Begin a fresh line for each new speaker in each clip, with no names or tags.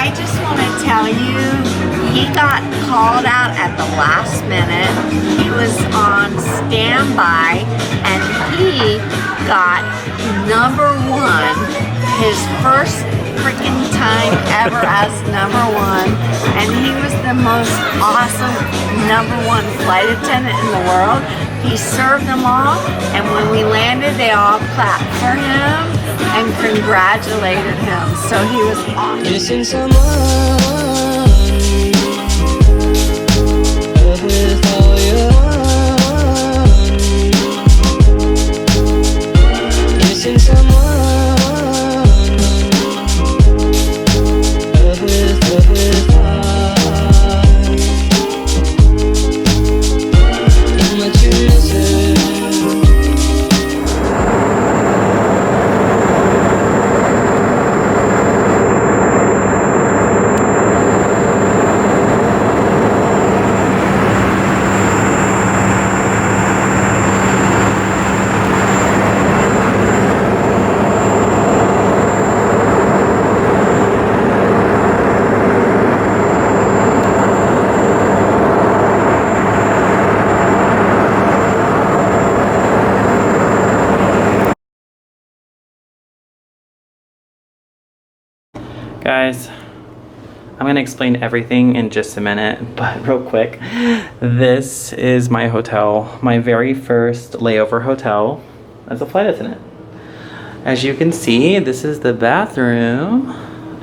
I just want to tell you, he got called out at the last minute. He was on standby and he got #1, his first freaking time ever as #1, and he was the most awesome #1 flight attendant in the world. He served them all, and when we landed, they all clapped for him and congratulated him. So he was awesome.
Missing someone with all your own. Missing someone with heart. How much you missing?
Guys, I'm gonna explain everything in just a minute, but real quick, this is my hotel, my very first layover hotel as a flight attendant. As you can see, this is the bathroom.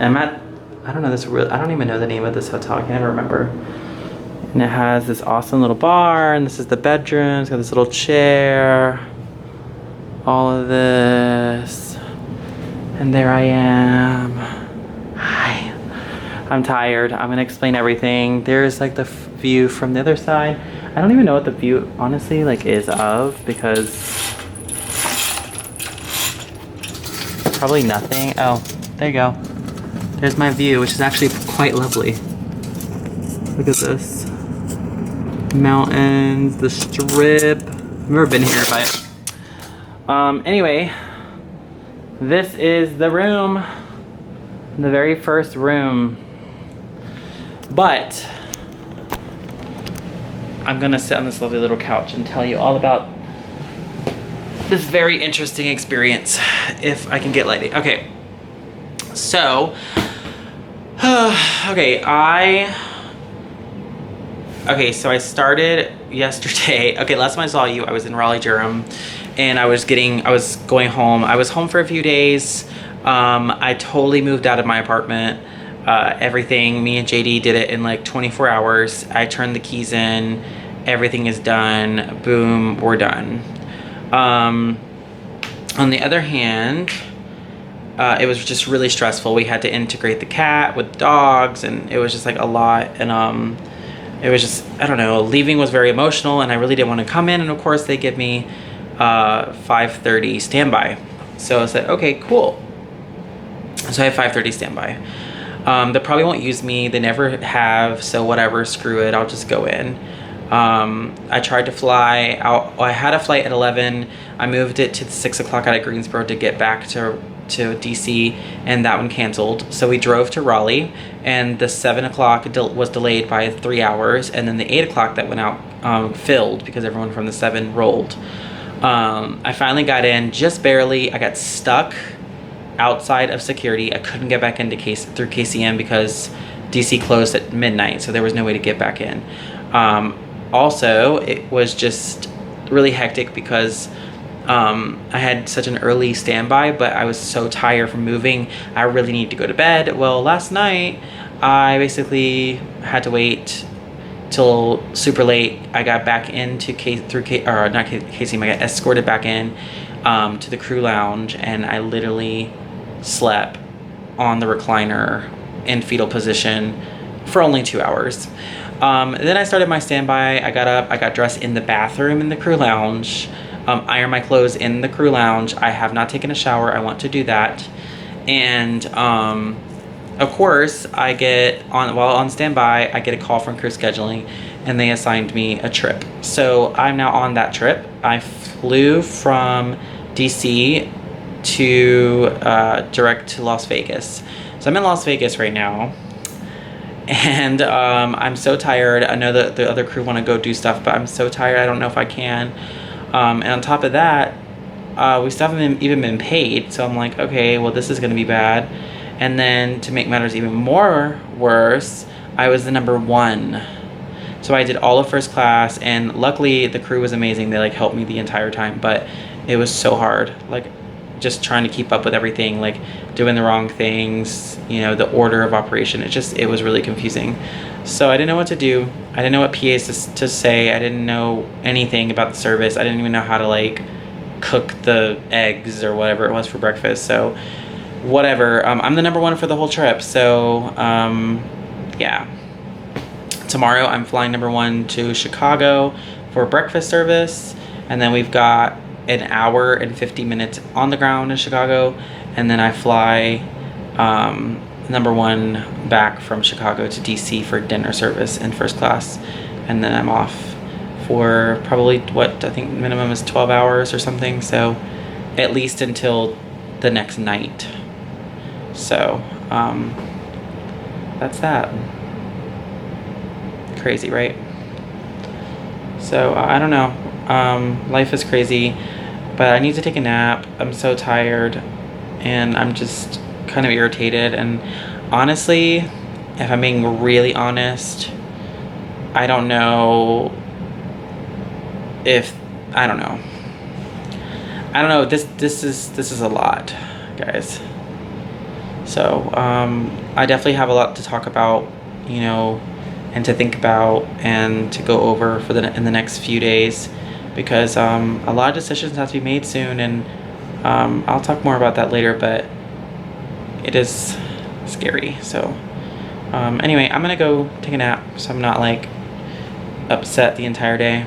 I'm at, I don't even know the name of this hotel, I can't even remember. And it has this awesome little bar, and this is the bedroom. It's got this little chair, all of this, and there I am. Hi, I'm tired. I'm gonna explain everything. There's like the view from the other side. I don't even know what the view honestly like is of, because probably nothing. Oh, there you go. There's my view, which is actually quite lovely. Look at this. Mountains, the strip. I've never been here, but anyway, this is the room. The very first room. But I'm gonna sit on this lovely little couch and tell you all about this very interesting experience, if I can get lighting. Okay, so so I started yesterday. Okay, last time I saw you, I was in Raleigh, Durham, and I was going home. I was home for a few days. I totally moved out of my apartment. Everything, me and JD did it in like 24 hours. I turned the keys in, everything is done, boom, we're done. On the other hand, it was just really stressful. We had to integrate the cat with dogs, and it was just like a lot. And it was just, I don't know, leaving was very emotional, and I really didn't want to come in. And of course they give me 5:30 standby. So I said, okay, cool. So I have 5:30 standby. They probably won't use me. They never have, so whatever, screw it, I'll just go in. I tried to fly out. I had a flight at 11. I moved it to 6 o'clock out of Greensboro to get back to DC, and that one canceled. So we drove to Raleigh, and the 7 o'clock was delayed by 3 hours, and then the 8 o'clock that went out filled because everyone from the 7 rolled. I finally got in, just barely. I got stuck outside of security. I couldn't get back into through KCM because DC closed at midnight, so there was no way to get back in. Also, it was just really hectic because I had such an early standby, but I was so tired from moving. I really needed to go to bed. Well, last night I basically had to wait till super late. I got back into KCM. I got escorted back in to the crew lounge, and I literally slept on the recliner in fetal position for only 2 hours. Then I started my standby. I got up, I got dressed in the bathroom in the crew lounge, ironed my clothes in the crew lounge. I have not taken a shower. I want to do that. And of course, while on standby, I get a call from crew scheduling, and they assigned me a trip. So I'm now on that trip. I flew from DC to direct to Las Vegas. So I'm in Las Vegas right now. And I'm so tired. I know that the other crew want to go do stuff, but I'm so tired. I don't know if I can. And on top of that, we still haven't even been paid. So I'm like, okay, well, this is going to be bad. And then to make matters even more worse, I was the number 1. So I did all of first class, and luckily the crew was amazing. They like helped me the entire time, but it was so hard. Like just trying to keep up with everything, like doing the wrong things, you know, the order of operation. It was really confusing. So I didn't know what to do. I didn't know what PAs to say. I didn't know anything about the service. I didn't even know how to like cook the eggs or whatever it was for breakfast. So whatever. I'm the number 1 for the whole trip. So yeah. Tomorrow I'm flying number 1 to Chicago for breakfast service, and then we've got an hour and 50 minutes on the ground in Chicago, and then I fly number 1 back from Chicago to DC for dinner service in first class, and then I'm off for probably what I think minimum is 12 hours or something, so at least until the next night. So that's that. Crazy, right? So I don't know. Life is crazy, but I need to take a nap. I'm so tired, and I'm just kind of irritated. And honestly, if I'm being really honest, I don't know. This is a lot, guys. So I definitely have a lot to talk about, you know, and to think about and to go over in the next few days, because a lot of decisions have to be made soon, and I'll talk more about that later, but it is scary. So anyway, I'm gonna go take a nap so I'm not like upset the entire day.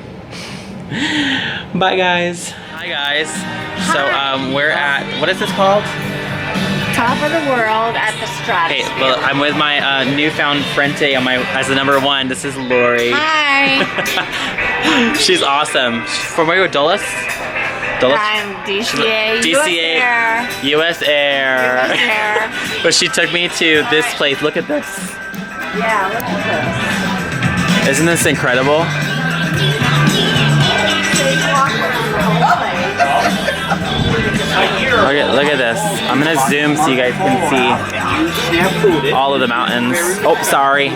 Bye guys. Hi guys. So we're at, what is this called?
Top of the world at the
Hey,
Stratosphere.
well, I'm with my newfound Frente as the number 1. This is Lori.
Hi.
She's awesome. She's from where? Dulles?
I'm DCA.
DCA. US Air.
US Air.
But she took me to this place. Look at this.
Yeah, look at this.
Isn't this incredible? Look at this. I'm gonna zoom so you guys can see all of the mountains. Oh, sorry.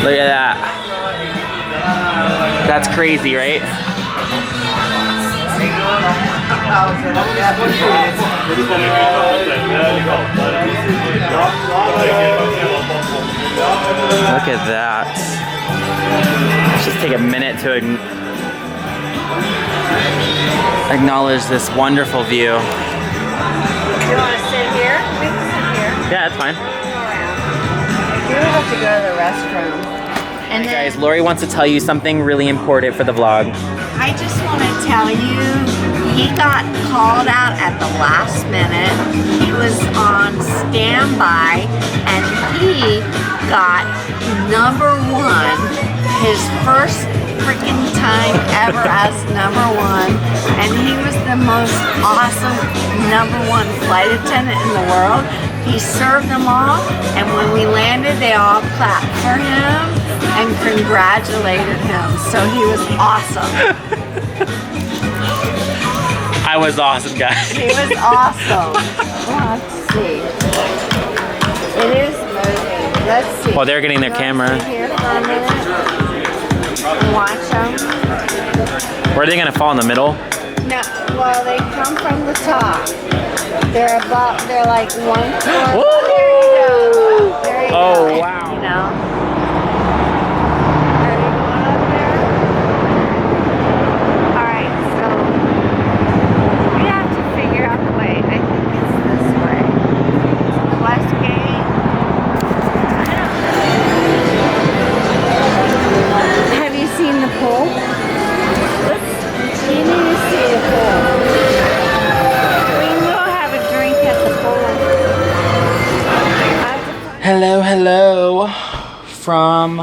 Look at that. That's crazy, right? Look at that. Let's just take a minute to acknowledge this wonderful view.
You want to sit here? We can sit here.
Yeah, that's fine.
You would have to go to the restroom. And then,
Guys, Lori wants to tell you something really important for the vlog.
I just want to tell you, he got called out at the last minute. He was on standby, and he got number 1. His first freaking time ever as number 1, and he was the most awesome number 1 flight attendant in the world. He served them all, and when we landed, they all clapped for him and congratulated him. So he was awesome.
I was awesome, guys.
He was awesome. Let's see. It is moving. Let's see.
Well, they're getting their
You
camera.
wanna sit here for a minute and watch them.
Where are they gonna fall in the middle?
No, well, they come from the top. They're about, they're like 1 foot.
Woo!
There you go. There you
Oh,
go.
wow.
You know. There you go up there. Alright, so we have to figure out the way. I think it's this way. West Gate. Have you seen the pool? You need to see the pool. We will have a drink at the pool.
Hello, hello. From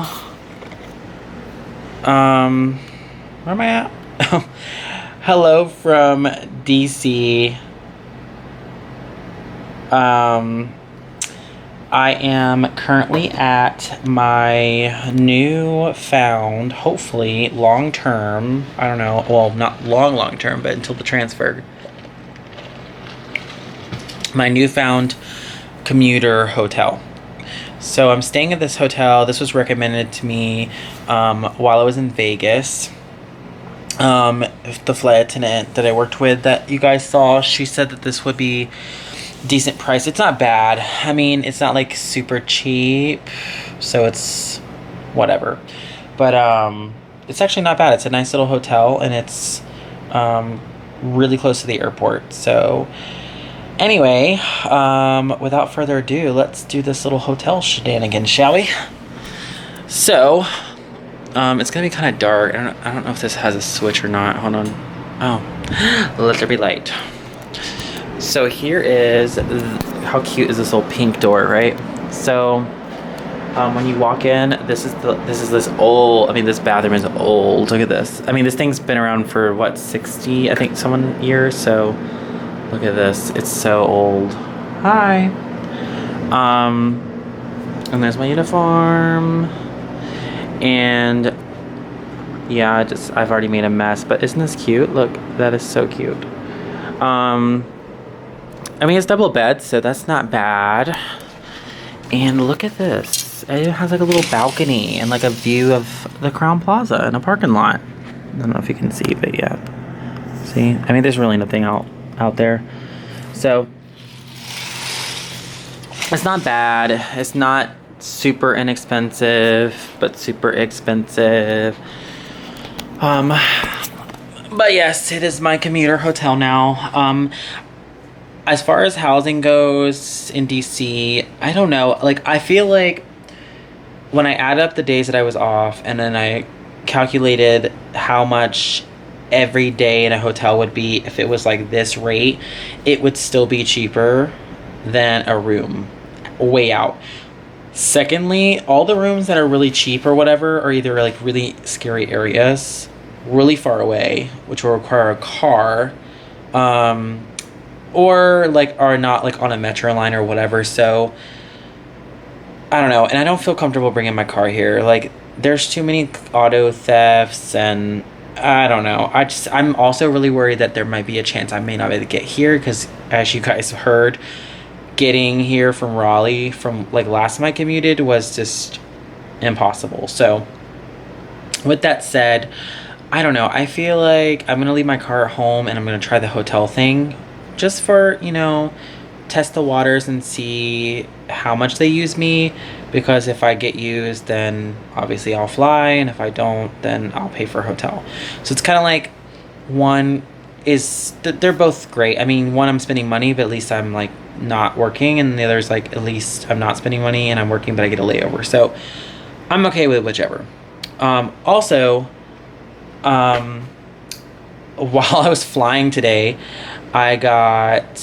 where am I at? Hello from DC. I am currently at my newfound, hopefully long-term, I don't know, well, not long-term, but until the transfer, my newfound commuter hotel. So I'm staying at this hotel. This was recommended to me while I was in Vegas. The flight attendant that I worked with that you guys saw, she said that this would be decent price. It's not bad. I mean, it's not like super cheap, so it's whatever. But it's actually not bad. It's a nice little hotel, and it's really close to the airport. So anyway, without further ado, let's do this little hotel shenanigans, shall we? So it's gonna be kind of dark. I don't know if this has a switch or not. Hold on. Oh, let there be light. So here is, how cute is this little pink door, right? So when you walk in, this bathroom is old. Look at this. I mean, this thing's been around for what, 60, I think, someone years. So look at this. It's so old. Hi. And there's my uniform. And yeah, I've already made a mess, but isn't this cute? Look, that is so cute. I mean, it's double bed, so that's not bad. And look at this. It has like a little balcony and like a view of the Crowne Plaza and a parking lot. I don't know if you can see, but yeah. See? I mean, there's really nothing out there. So it's not bad. It's not super inexpensive, but super expensive. But yes, it is my commuter hotel now. As far as housing goes in DC, I don't know. Like, I feel like when I add up the days that I was off and then I calculated how much every day in a hotel would be if it was like this rate, it would still be cheaper than a room way out. Secondly, all the rooms that are really cheap or whatever are either like really scary areas, really far away, which will require a car, or like are not like on a metro line or whatever. So I don't know, and I don't feel comfortable bringing my car here. Like, there's too many auto thefts, and I don't know. I'm also really worried that there might be a chance I may not be able to get here, because as you guys heard, getting here from Raleigh from like last time I commuted was just impossible. So with that said, I don't know. I feel like I'm gonna leave my car at home and I'm gonna try the hotel thing, just for, you know, test the waters and see how much they use me, because if I get used, then obviously I'll fly, and if I don't, then I'll pay for a hotel. So it's kind of like, one is they're both great. I mean, one, I'm spending money, but at least I'm like not working, and the other's like, at least I'm not spending money and I'm working, but I get a layover. So I'm okay with whichever. Also, while I was flying today, I got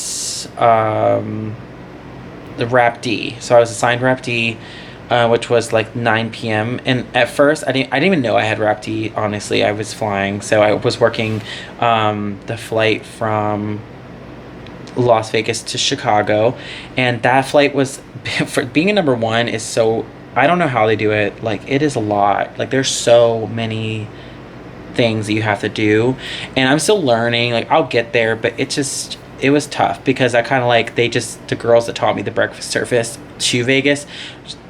the Wrap D. So I was assigned Wrap D, which was like 9 p.m. And at first, I didn't even know I had Wrap D, honestly. I was flying. So I was working the flight from Las Vegas to Chicago. And that flight was, for being a number one, is so, I don't know how they do it. Like, it is a lot. Like, there's so many things that you have to do, and I'm still learning. Like, I'll get there, but it was tough, because I kind of like, the girls that taught me the breakfast service to Vegas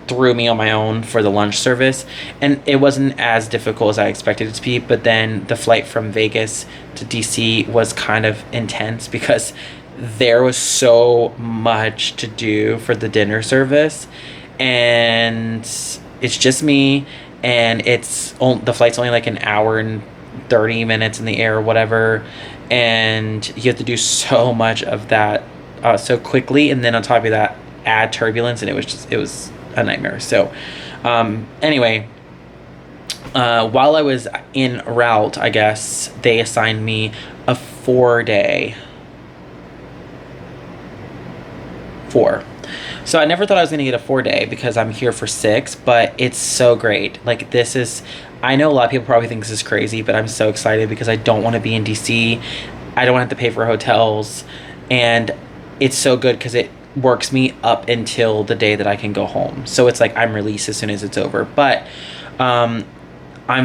threw me on my own for the lunch service, and it wasn't as difficult as I expected it to be. But then the flight from Vegas to DC was kind of intense, because there was so much to do for the dinner service, and it's just me, and the flight's only like an hour and 30 minutes in the air or whatever, and you have to do so much of that so quickly, and then on top of that add turbulence, and it was a nightmare. So anyway, while I was en route, I guess they assigned me a 4-day. So I never thought I was gonna get a 4-day, because I'm here for 6, but it's so great. Like, this is, I know a lot of people probably think this is crazy, but I'm so excited, because I don't want to be in DC. I don't have to pay for hotels, and it's so good, because works me up until the day that I can go home. So it's like I'm released as soon as it's over. But I'm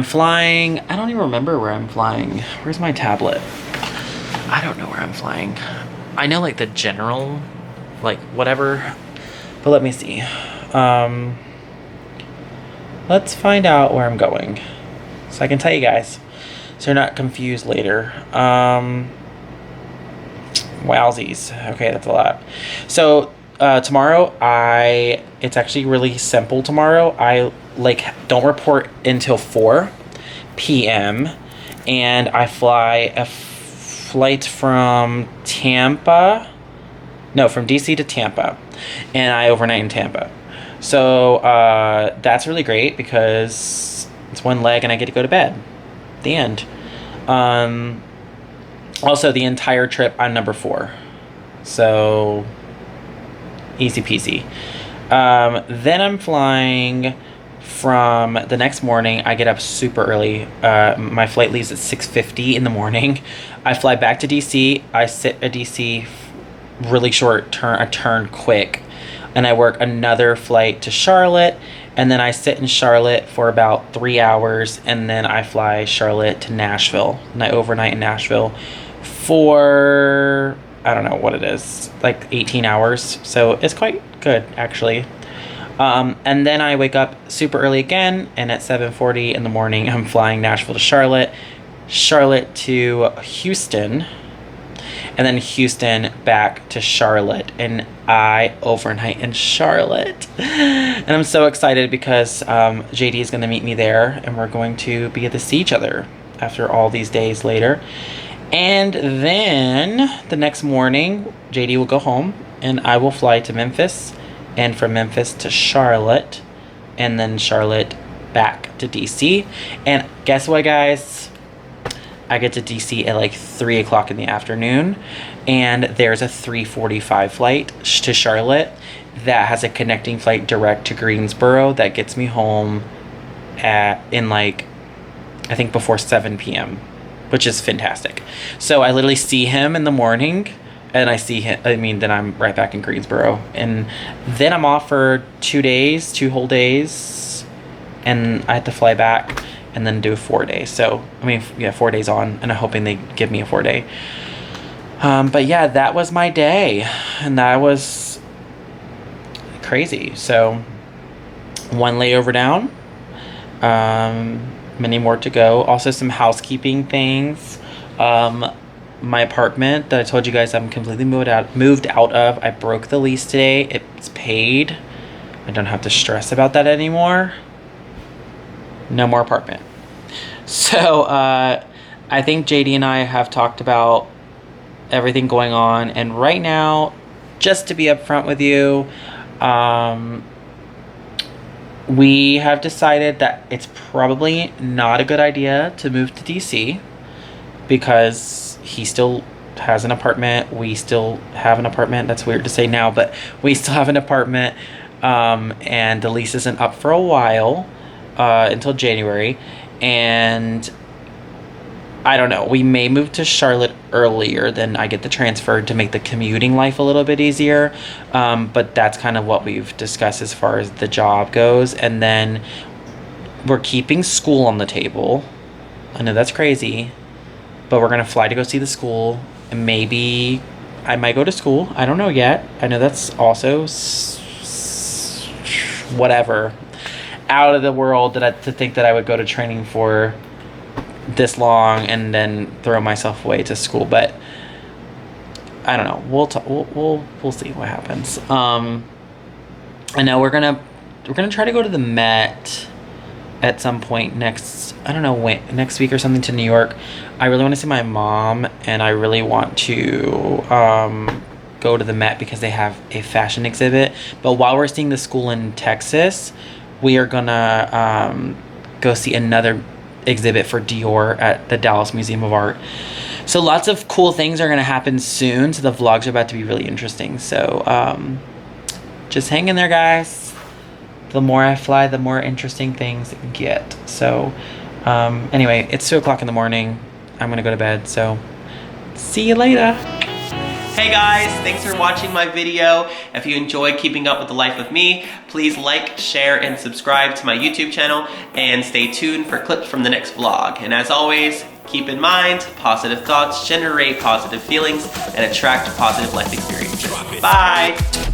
flying. I don't even remember where I'm flying. Where's my tablet? I don't know where I'm flying. I know like the general, like whatever. But let me see. Let's find out where I'm going, so I can tell you guys, so you're not confused later. Wowsies. Okay, that's a lot. So tomorrow, it's actually really simple tomorrow. I don't report until 4 p.m. and I fly a flight from DC to Tampa, and I overnight in Tampa. So that's really great because it's one leg and I get to go to bed. The end. Also, the entire trip, I'm number 4. So easy peasy. Then I'm flying from the next morning. I get up super early. My flight leaves at 6:50 in the morning. I fly back to DC. I sit at DC really short turn. I turn quick. And I work another flight to Charlotte, and then I sit in Charlotte for about 3 hours, and then I fly Charlotte to Nashville, and I overnight in Nashville for, I don't know what it is, like 18 hours, so it's quite good, actually. And then I wake up super early again, and at 7:40 in the morning, I'm flying Nashville to Charlotte, Charlotte to Houston, and then Houston back to Charlotte, and I overnight in Charlotte. And I'm so excited because JD is going to meet me there, and we're going to be able to see each other after all these days later. And then the next morning, JD will go home, and I will fly to Memphis, and from Memphis to Charlotte, and then Charlotte back to DC. And guess what, guys? I get to DC at like 3 o'clock in the afternoon, and there's a 3:45 flight to Charlotte that has a connecting flight direct to Greensboro that gets me home in like, I think before 7 p.m., which is fantastic. So I literally see him in the morning, and then I'm right back in Greensboro, and then I'm off for 2 whole days, and I have to fly back and then do 4 days. So, 4 days on, and I'm hoping they give me a 4-day. But yeah, that was my day, and that was crazy. So, one layover down, many more to go. Also, some housekeeping things. My apartment that I told you guys I'm completely moved out of. I broke the lease today. It's paid. I don't have to stress about that anymore. No more apartment. So I think JD and I have talked about everything going on, and right now, just to be upfront with you, we have decided that it's probably not a good idea to move to DC because he still has an apartment. We still have an apartment. That's weird to say now, but we still have an apartment, and the lease isn't up for a while. Until January, and I don't know, we may move to Charlotte earlier than I get the transfer to make the commuting life a little bit easier, but that's kind of what we've discussed as far as the job goes. And then we're keeping school on the table. I know that's crazy, but we're gonna fly to go see the school, and maybe I might go to school. I don't know yet. I know that's also whatever, out of the world to think that I would go to training for this long and then throw myself away to school, but I don't know. We'll see what happens. I know we're gonna try to go to the Met at some point next week or something, to New York. I really want to see my mom, and I really want to go to the Met because they have a fashion exhibit. But while we're seeing the school in Texas, we are gonna go see another exhibit for Dior at the Dallas Museum of Art. So lots of cool things are gonna happen soon. So the vlogs are about to be really interesting. So just hang in there, guys. The more I fly, the more interesting things get. So anyway, it's 2 o'clock in the morning. I'm gonna go to bed. So see you later.
Hey guys, thanks for watching my video. If you enjoyed keeping up with the life of me, please like, share, and subscribe to my YouTube channel, and stay tuned for clips from the next vlog. And as always, keep in mind, positive thoughts generate positive feelings and attract positive life experiences. Bye!